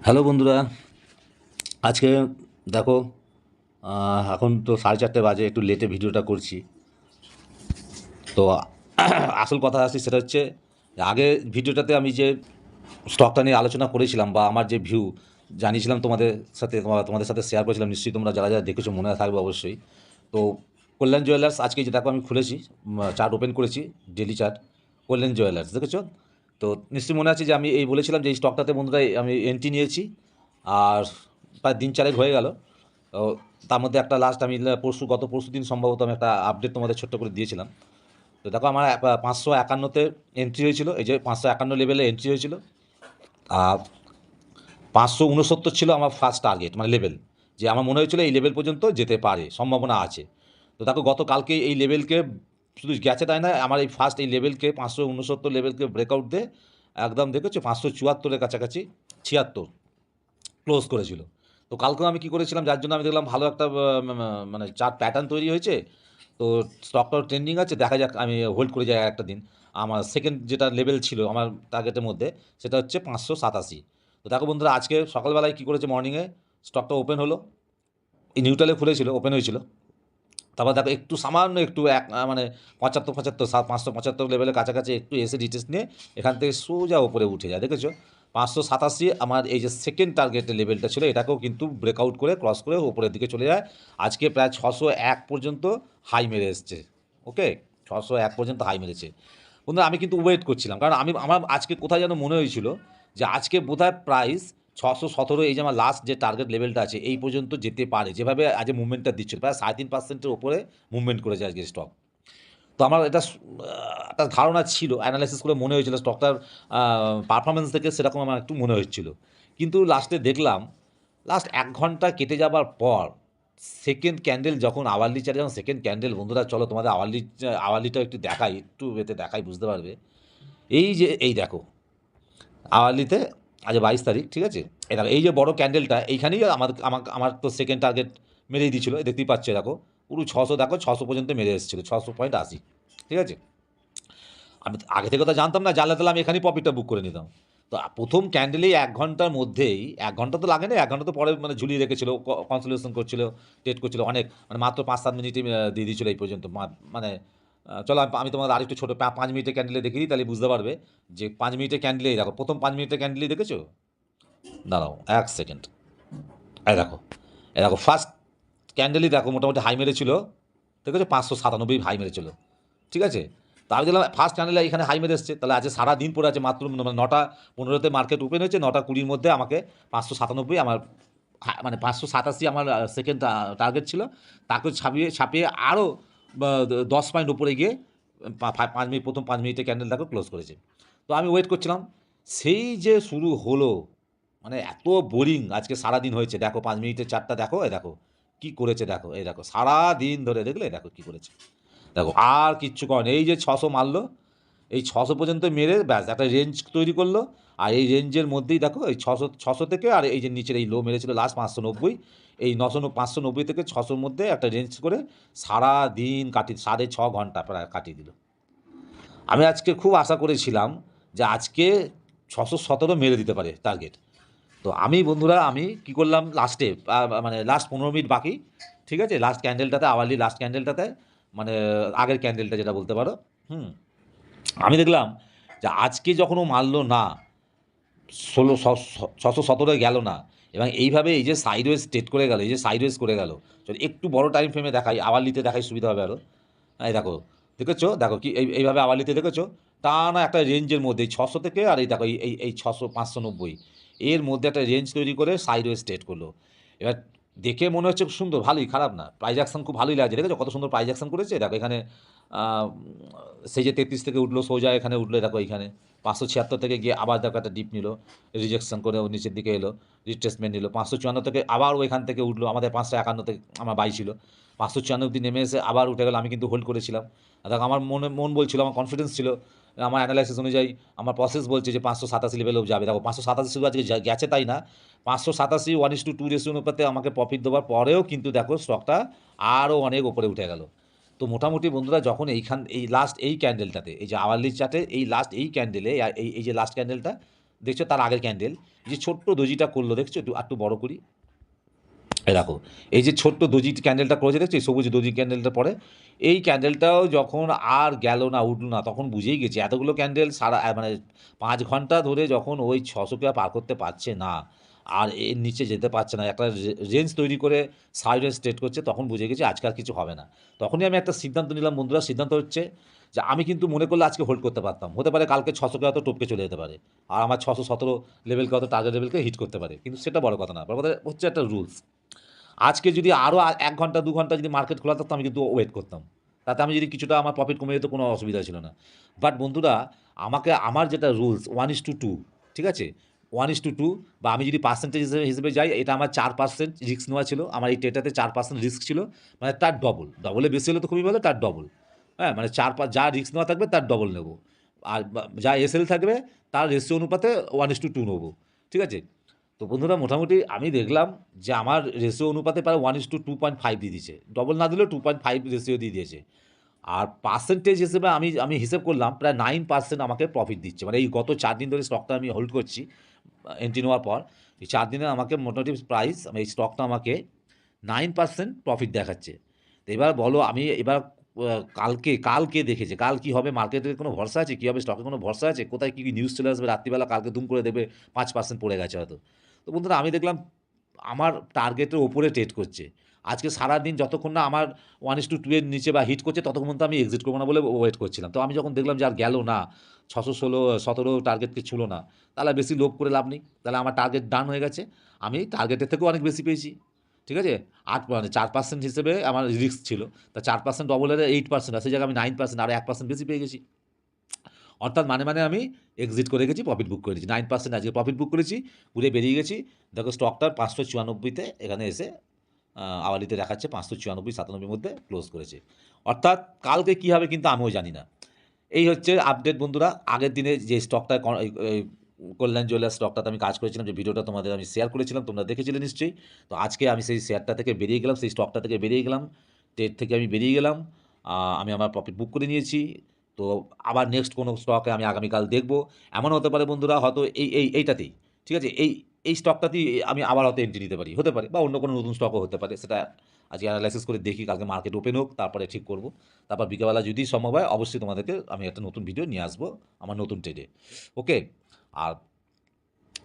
Hello বন্ধুরা, আজকে দেখো, এখন তো 4:30 বাজে, একটু লেটে ভিডিওটা করছি। তো আসল কথা আসছি সেটা হচ্ছে যে আগে ভিডিওটাতে আমি যে স্টকটা নিয়ে আলোচনা করেছিলাম বা আমার যে ভিউ জানিয়েছিলাম তোমাদের সাথে, তোমাদের সাথে শেয়ার করেছিলাম, নিশ্চয়ই তোমরা যারা যারা দেখেছো মনে থাকবে অবশ্যই। তো কল্যাণ জুয়েলার্স আজকে যে দেখো আমি খুলেছি, চার্ট ওপেন করেছি, ডেলি চার্ট। কল্যাণ জুয়েলার্স দেখেছো? তো নিশ্চয়ই মনে আছে যে আমি এই বলেছিলাম যে এই স্টকটাতে বন্ধুরা আমি এন্ট্রি নিয়েছি। আর প্রায় দিন চারেক হয়ে গেল। তো তার মধ্যে একটা লাস্ট আমি গত পরশু দিন সম্ভবত আমি একটা আপডেট তোমাদের ছোট্ট করে দিয়েছিলাম। তো দেখো আমার 551-তে এন্ট্রি হয়েছিল, এই যে 551 লেভেলে এন্ট্রি হয়েছিল। আর 569 ছিল আমার ফার্স্ট টার্গেট, মানে লেভেল, যে আমার মনে হয়েছিল এই লেভেল পর্যন্ত যেতে পারে, সম্ভাবনা আছে। তো দেখো গতকালকে এই লেভেলকে শুধু গেছে তাই না, আমার এই ফার্স্ট এই লেভেলকে 569 লেভেলকে ব্রেকআউট দিয়ে একদম দেখেছো 574-এর কাছাকাছি, 76 ক্লোজ করেছিল। তো কালকেও আমি কী করেছিলাম, যার জন্য আমি দেখলাম ভালো একটা মানে চার্ট প্যাটার্ন তৈরি হয়েছে। তো স্টকটাও ট্রেন্ডিং আছে, দেখা যাক, আমি হোল্ড করে যাই একটা দিন। আমার সেকেন্ড যেটা লেভেল ছিল আমার টার্গেটের মধ্যে, সেটা হচ্ছে 587। তো দেখো বন্ধুরা, আজকে সকালবেলায় কী করেছে, মর্নিংয়ে স্টকটা ওপেন হলো, এই নিউট্রালে খুলেছিল, ওপেন হয়েছিল। তারপর দেখো একটু সামান্য একটু মানে 575 লেভেলের কাছাকাছি একটু এসে রিটেস্ট নিয়ে এখান থেকে সোজা ওপরে উঠে যায়, দেখেছো? 587 আমার এই যে সেকেন্ড টার্গেটের লেভেলটা ছিল, এটাকেও কিন্তু ব্রেকআউট করে ক্রস করে ওপরের দিকে চলে যায়। আজকে প্রায় 601 পর্যন্ত হাই মেরে এসছে। ওকে, 601 পর্যন্ত হাই মেরেছে। বন্ধুরা, আমি কিন্তু ওয়েট করছিলাম, কারণ আমার আজকে কোথায় যেন মনে হয়েছিল যে আজকে বোধহয় প্রাইস 617, এই যে আমার লাস্ট যে টার্গেট লেভেলটা আছে, এই পর্যন্ত যেতে পারে, যেভাবে আজ মুভমেন্টটা দিচ্ছিল প্রায় 3.5%-এর ওপরে মুভমেন্ট করেছে আজকে স্টক। তো আমার এটা একটা ধারণা ছিল, অ্যানালাইসিস করে মনে হয়েছিল স্টকটার পারফরমেন্স দেখে সেরকম আমার একটু মনে হচ্ছিল। কিন্তু লাস্টে দেখলাম, লাস্ট 1 ঘন্টা কেটে যাবার পর সেকেন্ড ক্যান্ডেল যখন আওয়ারলি চার্টে, যখন সেকেন্ড ক্যান্ডেল, বন্ধুরা চলো তোমাদের আওয়ারলিটা একটু দেখাই, একটু এতে দেখাই, বুঝতে পারবে। এই যে এই দেখো আওয়ারলিতে, আজ 22 তারিখ, ঠিক আছে? এই দেখো এই যে বড় ক্যান্ডেলটা, এইখানেই আমার তো সেকেন্ড টার্গেট মেরেই দিয়েছিল, দেখতেই পাচ্ছ, দেখো পুরো 600, দেখো 600 পর্যন্ত মেরে এসেছিল, 600.80, ঠিক আছে? আমি তো আগে থেকে তো জানতাম না, জানলে তাহলে আমি এখানেই প্রফিটটা বুক করে নিতাম। তো প্রথম ক্যান্ডেলেই 1 ঘন্টার মধ্যেই, 1 ঘন্টা তো লাগে না, 1 ঘন্টা তো পরে মানে ঝুলিয়ে রেখেছিল, কনসোলেশন করছিল, ট্রেড করছিল অনেক, মানে মাত্র 5-7 মিনিটে দিয়ে দিয়েছিল এই পর্যন্ত। মানে চলো আমি তোমাদের আরেকটু ছোটো 5 মিনিটের ক্যান্ডেলে দেখিয়ে দিই, তাহলে বুঝতে পারবে যে 5 মিনিটের ক্যান্ডেলেই দেখো, প্রথম 5 মিনিটের ক্যান্ডেলেই দেখেছো? দাঁড়াও 1 সেকেন্ড, এই দেখো ফার্স্ট ক্যান্ডেলই দেখো মোটামুটি হাই মেরেছিল, দেখেছো? 597 হাই মেরেছিল, ঠিক আছে? তা আমি দেখলাম ফার্স্ট ক্যান্ডেলে এখানে হাই মেরে এসছে, তাহলে আজকে সারা দিন পরে আছে, মাত্র মানে 9টা 15-তে মার্কেট ওপেন হয়েছে, 9টা 20-র মধ্যে আমাকে 597 আমার মানে 587 আমার সেকেন্ড টার্গেট ছিল, তাকে ছাপিয়ে ছাপিয়ে আরও 10 পয়েন্ট উপরে গিয়ে 5 মিনিট, প্রথম 5 মিনিটে ক্যান্ডেল দেখো ক্লোজ করেছে। তো আমি ওয়েট করছিলাম, সেই যে শুরু হলো, মানে এত বোরিং আজকে সারাদিন হয়েছে। দেখো 5 মিনিটের চারটা দেখো, এই দেখো কী করেছে, দেখো এই দেখো সারাদিন ধরে দেখলে, দেখো কী করেছে, দেখো আর কিচ্ছু করেনি। এই যে 600 মারলো, এই 600 পর্যন্ত মেরে ব্যাস একটা রেঞ্জ তৈরি করলো। আর এই রেঞ্জের মধ্যেই দেখো এই 600 থেকে, আর এই যে নিচের এই লো মেরেছিল লাস্ট 590, এই 590 থেকে 600-র মধ্যে একটা রেঞ্জ করে সারা দিন 6.5 ঘন্টা প্রায় কাটিয়ে দিল। আমি আজকে খুব আশা করেছিলাম যে আজকে 617 মেরে দিতে পারে টার্গেট। তো আমি বন্ধুরা, আমি কি করলাম, লাস্টে মানে লাস্ট 15 মিনিট বাকি, ঠিক আছে, লাস্ট ক্যান্ডেলটাতে, আওয়ারলি লাস্ট ক্যান্ডেলটাতে, মানে আগের ক্যান্ডেলটা যেটা বলতে পারো, হুম, আমি দেখলাম যে আজকে যখন ও মারলো না, 617 গেল না, এবং এইভাবে এই যে সাইডওয়েজ ট্রেড করে গেল, এই যে সাইডওয়েজ করে গেল, যদি একটু বড় টাইম ফ্রেমে দেখাই, আওয়ারলিতে দেখাই সুবিধা হবে আরও। এই দেখো, দেখেছো? দেখো কি এইভাবে আওয়ারলিতে দেখেছো? টানা একটা রেঞ্জের মধ্যে 600 থেকে, আর এই দেখো এই 600, 590, এর মধ্যে একটা রেঞ্জ তৈরি করে সাইডওয়েজ ট্রেড করলো। এবার দেখে মনে হচ্ছে খুব সুন্দর, ভালোই, খারাপ না, প্রাইজ অ্যাকশন খুব ভালোই লাগছে, দেখেছো কত সুন্দর প্রাইজ অ্যাকশন করেছে? দেখো এখানে সেই যে 33 থেকে উঠলো, সোজা এখানে উঠলো, দেখো এইখানে 576 থেকে গিয়ে আবার দেখো একটা ডিপ নিল, রিজেকশন করে ও নিচের দিকে এলো, রিট্রেসমেন্ট নিল, 554 থেকে আবার ওইখান থেকে উঠলো, আমাদের 551 থেকে আমার বাই ছিল, 554 অব্দি নেমে এসে আবার উঠে গেল। আমি কিন্তু হোল্ড করেছিলাম। আর দেখো আমার মন বলছিল, আমার কনফিডেন্স ছিল, আমার অ্যানালাইসিস অনুযায়ী আমার প্রসেস বলছে যে 587 লেভেলেও যাবে। দেখো 587 শুধু আজকে গেছে তাই না, 587 1:2 রেশিও অনুপাতে আমাকে প্রফিট দেওয়ার পরেও কিন্তু দেখো স্টকটা আরও অনেক ওপরে উঠে গেল। তো মোটামুটি বন্ধুরা, যখন এই লাস্ট এই ক্যান্ডেলটাতে, এই যে আওয়ারলি চার্টে এই লাস্ট এই ক্যান্ডেলে, এই যে লাস্ট ক্যান্ডেলটা দেখছো তার আগের ক্যান্ডেল যে ছোট্ট দোজিটা করলো, দেখছো একটু বড় করি, এই দেখো এই যে ছোট্ট দোজি ক্যান্ডেলটা করেছে, দেখছো এই সবুজ দোজি ক্যান্ডেলটা পরে, এই ক্যান্ডেলটাও যখন আর গেল না, উঠলো না, তখন বুঝেই গেছি এতগুলো ক্যান্ডেল সারা মানে 5 ঘন্টা ধরে যখন ওই 600 টাকা পার করতে পারছে না আর এর নিচে যেতে পারছে না, একটা রেঞ্জ তৈরি করে সাইড স্ট্রেট করছে, তখন বুঝে গেছি আজকে আর কিছু হবে না। তখনই আমি একটা সিদ্ধান্ত নিলাম বন্ধুরা, সিদ্ধান্ত হচ্ছে যে আমি কিন্তু মনে করলে আজকে হোল্ড করতে পারতাম, হতে পারে কালকে 600 টাকা তো টপকে চলে যেতে পারে আর আমার 617 লেভেলকে হয়তো টার্গেট লেভেলকে হিট করতে পারে, কিন্তু সেটা বড় কথা না, বড় কথা হচ্ছে একটা রুলস। আজকে যদি আরও 1 ঘন্টা 2 ঘন্টা যদি মার্কেট খোলা থাকতো আমি কিন্তু ওয়েট করতাম, তাতে আমি যদি কিছুটা আমার প্রফিট কমে যেত কোনো অসুবিধা ছিল না। বাট বন্ধুরা, আমাকে আমার যেটা রুলস 1:2, ঠিক আছে, 1:2, বা আমি যদি পার্সেন্টেজ হিসেবে হিসেবে যাই, এটা আমার 4% রিস্ক নেওয়া ছিল, আমার এই টেটাতে 4% রিস্ক ছিল, মানে তার ডবল, ডবলে বেশি হলে তো খুবই ভালো, তার ডবল। হ্যাঁ, মানে 4 যা রিস্ক নেওয়া থাকবে তার ডবল নেব, আর যা এসএল থাকবে তার রেশিও অনুপাতে 1:2 নেবো, ঠিক আছে। তো বন্ধুরা মোটামুটি আমি দেখলাম যে আমার রেশিও অনুপাতে প্রায় 1:2.5 দিয়ে দিয়েছে, ডবল না দিলেও 2.5 রেশিও দিয়ে দিয়েছে। আর পার্সেন্টেজ হিসেবে আমি আমি হিসেব করলাম প্রায় 9% আমাকে প্রফিট দিচ্ছে, মানে এই গত 4 দিন ধরে স্টকটা আমি হোল্ড করছি এন্ট্রি নেওয়ার পর, এই 4 দিনে আমাকে মোটামুটি প্রাইস এই স্টকটা আমাকে 9% প্রফিট দেখাচ্ছে। তো এবার বলো আমি এবার কালকে কালকে দেখেছে, কাল কী হবে, মার্কেটের কোনো ভরসা আছে, কী হবে স্টকে কোনো ভরসা আছে, কোথায় কী কী নিউজ চলে আসবে রাত্রিবেলা, কালকে দুম করে দেবে 5% পড়ে গেছে হয়তো। তো বন্ধুরা আমি দেখলাম আমার টার্গেটের ওপরে ট্রেড করছে। আজকে সারাদিন যতক্ষণ না আমার 1:2 এর নিচে বা হিট করছে ততক্ষণ পর্যন্ত আমি এক্সিট করবো না বলে ওয়েট করছিলাম। তো আমি যখন দেখলাম যে আর গেল না, 616-17 টার্গেটকে ছুঁলো না, তাহলে আর বেশি লোভ করে লাভ নেই। তাহলে আমার টার্গেট ডান হয়ে গেছে। আমি টার্গেটের থেকেও অনেক বেশি পেয়েছি। ঠিক আছে? 4% হিসেবে আমার রিস্ক ছিল। তা 4% ডবল হলে 8%, আর সেই জায়গায় আমি 9%, আরও 1% বেশি পেয়ে গেছি। অর্থাৎ মানে আমি এক্সিট করে গেছি, প্রফিট বুক করেছি। 9% আজকে প্রফিট বুক করেছি, ঘুরে বেরিয়ে গেছি। দেখো স্টকটার 594 এখানে এসে আওয়ালিতে দেখাচ্ছে 594-97 মধ্যে ক্লোজ করেছে। অর্থাৎ কালকে কী হবে কিন্তু আমিও জানি না। এই হচ্ছে আপডেট বন্ধুরা। আগের দিনে যে স্টকটা কল্যাণ জুয়েলার্স স্টকটাতে আমি কাজ করেছিলাম, যে ভিডিওটা তোমাদের আমি শেয়ার করেছিলাম, তোমরা দেখেছিলে নিশ্চয়ই। তো আজকে আমি সেই শেয়ারটা থেকে বেরিয়ে গেলাম, সেই স্টকটা থেকে বেরিয়ে গেলাম, ট্রেড থেকে আমি বেরিয়ে গেলাম। আমি আমার প্রফিট বুক করে নিয়েছি। তো আবার নেক্সট কোনো স্টকে আমি আগামীকাল দেখব। এমন হতে পারে বন্ধুরা হয়তো এইটাতেই, ঠিক আছে, এই স্টকটাতেই আমি আবার হয়তো এন্ট্রি নিতে পারি, হতে পারে, বা অন্য কোনো নতুন স্টকও হতে পারে। সেটা আজকে অ্যানালাইসিস করে দেখি, কালকে মার্কেট ওপেন হোক তারপরে ঠিক করব। তারপর বিকেলবেলা যদি সম্ভব হয় অবশ্যই তোমাদেরকে আমি একটা নতুন ভিডিও নিয়ে আসবো আমার নতুন ট্রেডে। ওকে। আর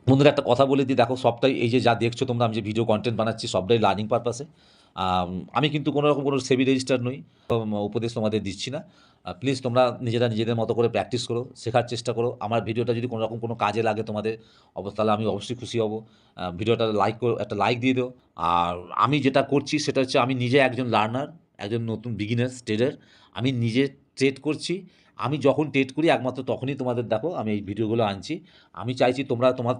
বন্ধুরা একটা কথা বলে দিই, দেখো সবটাই এই যে যা দেখছো তোমরা, আমি যে ভিডিও কন্টেন্ট বানাচ্ছি সবটাই লার্নিং পারপাসে। আমি কিন্তু কোনো রকম কোনো সেবি রেজিস্টার নই, উপদেশ তোমাদের দিচ্ছি না। প্লিজ তোমরা নিজেদের মতো করে প্র্যাকটিস করো, শেখার চেষ্টা করো। আমার ভিডিওটা যদি কোনো রকম কোনো কাজে লাগে তোমাদের তাহলে আমি অবশ্যই খুশি হব। ভিডিওটা একটা লাইক দিয়ে দিও। আর আমি যেটা করছি সেটা হচ্ছে আমি নিজে একজন লার্নার, একজন নতুন বিগিনার্স ট্রেডার। আমি নিজে ট্রেড করছি। আমি যখন ট্রেড করি একমাত্র তখনই তোমাদের দেখো আমি এই ভিডিওগুলো আনছি। আমি চাইছি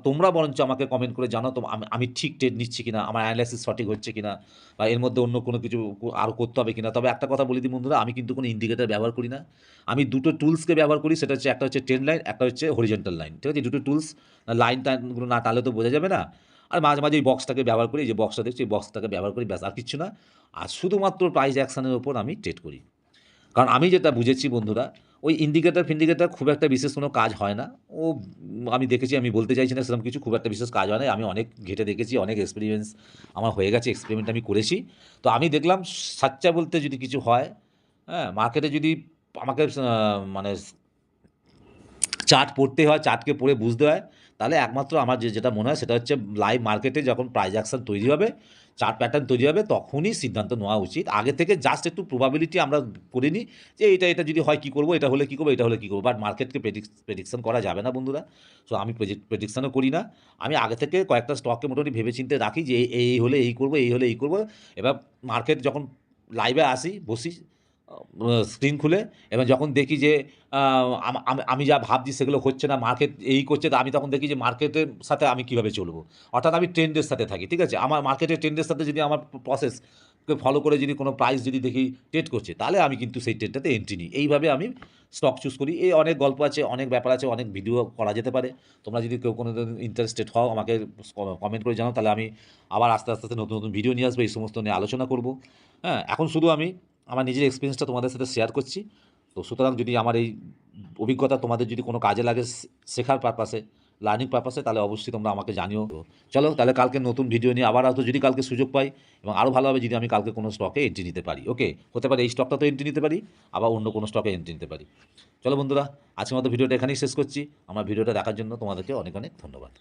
তোমরা বরঞ্চ আমাকে কমেন্ট করে জানাও আমি ঠিক ট্রেড নিচ্ছি কিনা, আমার অ্যানালাইসিস সঠিক হচ্ছে কিনা, বা এর মধ্যে অন্য কোনো কিছু আরও করতে হবে কিনা। তবে একটা কথা বলে দিই বন্ধুরা, আমি কিন্তু কোনো ইন্ডিকেটর ব্যবহার করি না। আমি দুটো টুলসকে ব্যবহার করি, সেটা হচ্ছে একটা হচ্ছে ট্রেন্ড লাইন, একটা হচ্ছে হরিজেন্টাল লাইন। ঠিক আছে? দুটো টুলস, লাইন টাইনগুলো না টানলে তো বোঝা যাবে না। আর মাঝে মাঝে এই বক্সটাকে ব্যবহার করি, যে বক্সটা দেখছি এই বক্সটাকে ব্যবহার করি, ব্যাস, আর কিচ্ছু না। আর শুধুমাত্র প্রাইস অ্যাকশনের ওপর আমি ট্রেড করি। কারণ আমি যেটা বুঝেছি বন্ধুরা, ওই ইন্ডিকেটর ফিন্ডিকেটর খুব একটা বিশেষ কোনো কাজ হয় না। আমি দেখেছি, আমি বলতে চাইছি না সেরকম কিছু খুব একটা বিশেষ কাজ হয় না। আমি অনেক ঘেঁটে দেখেছি, অনেক এক্সপেরিয়েন্স আমার হয়ে গেছে, এক্সপেরিমেন্ট আমি করেছি। তো আমি দেখলাম সাচ্চা বলতে যদি কিছু হয়, হ্যাঁ, মার্কেটে যদি আমাকে মানে চার্ট পড়তে হয়, চার্টকে পড়ে বুঝতে হয়, তাহলে একমাত্র আমার যেটা মনে হয় সেটা হচ্ছে লাইভ মার্কেটে যখন প্রাইস অ্যাকশন তৈরি হবে, চার্ট প্যাটার্ন তৈরি হবে, তখনই সিদ্ধান্ত নেওয়া উচিত। আগে থেকে জাস্ট একটু প্রবাবিলিটি আমরা করে নিই যে এটা যদি হয় কী করবো, এটা হলে কী করবো, এটা হলে কী করবো। বাট মার্কেটকে প্রেডিকশন করা যাবে না বন্ধুরা। সো আমি প্রেডিকশনও করি না। আমি আগে থেকে কয়েকটা স্টককে মোটামুটি ভেবেচিন্তে রাখি যে এই হলে এই করবো, এই হলে এই করবো। এবার মার্কেট যখন লাইভে আসি, বসি স্ক্রিন খুলে, এবার যখন দেখি যে আমি যা ভাবছি সেগুলো হচ্ছে না, মার্কেট এই করছে, তো আমি তখন দেখি যে মার্কেটের সাথে আমি কীভাবে চলবো। অর্থাৎ আমি ট্রেন্ডের সাথে থাকি, ঠিক আছে। আমার মার্কেটের ট্রেন্ডের সাথে যদি আমার প্রসেসকে ফলো করে যদি কোনো প্রাইস যদি দেখি ট্রেড করছে, তাহলে আমি কিন্তু সেই ট্রেডটাতে এন্ট্রি নিই। এইভাবে আমি স্টক চুজ করি। এই অনেক গল্প আছে, অনেক ব্যাপার আছে, অনেক ভিডিও করা যেতে পারে। তোমরা যদি কেউ কোনো দিন ইন্টারেস্টেড হও আমাকে কমেন্ট করে জানাও, তাহলে আমি আবার আস্তে আস্তে নতুন নতুন ভিডিও নিয়ে আসবো, এই সমস্ত নিয়ে আলোচনা করব। হ্যাঁ, এখন শুধু আমি আমার নিজের এক্সপিরিয়েন্সটা তোমাদের সাথে শেয়ার করছি। তো সুতরাং যদি আমার এই অভিজ্ঞতা তোমাদের যদি কোনো কাজে লাগে শেখার পারপাসে, লার্নিং পারপাসে, তাহলে অবশ্যই তোমরা আমাকে জানিও। চলো তাহলে কালকে নতুন ভিডিও নিয়ে আবার হয়তো যদি কালকে সুযোগ পাই, এবং আরও ভালো হবে যদি আমি কালকে কোনো স্টকে এন্ট্রি নিতে পারি। ওকে, হতে পারে এই স্টকটা তো এন্ট্রি নিতে পারি, আবার অন্য কোনো স্টকে এন্ট্রি নিতে পারি। চলো বন্ধুরা, আজকের মতো ভিডিওটা এখানেই শেষ করছি। আমার ভিডিওটা দেখার জন্য তোমাদেরকে অনেক অনেক ধন্যবাদ।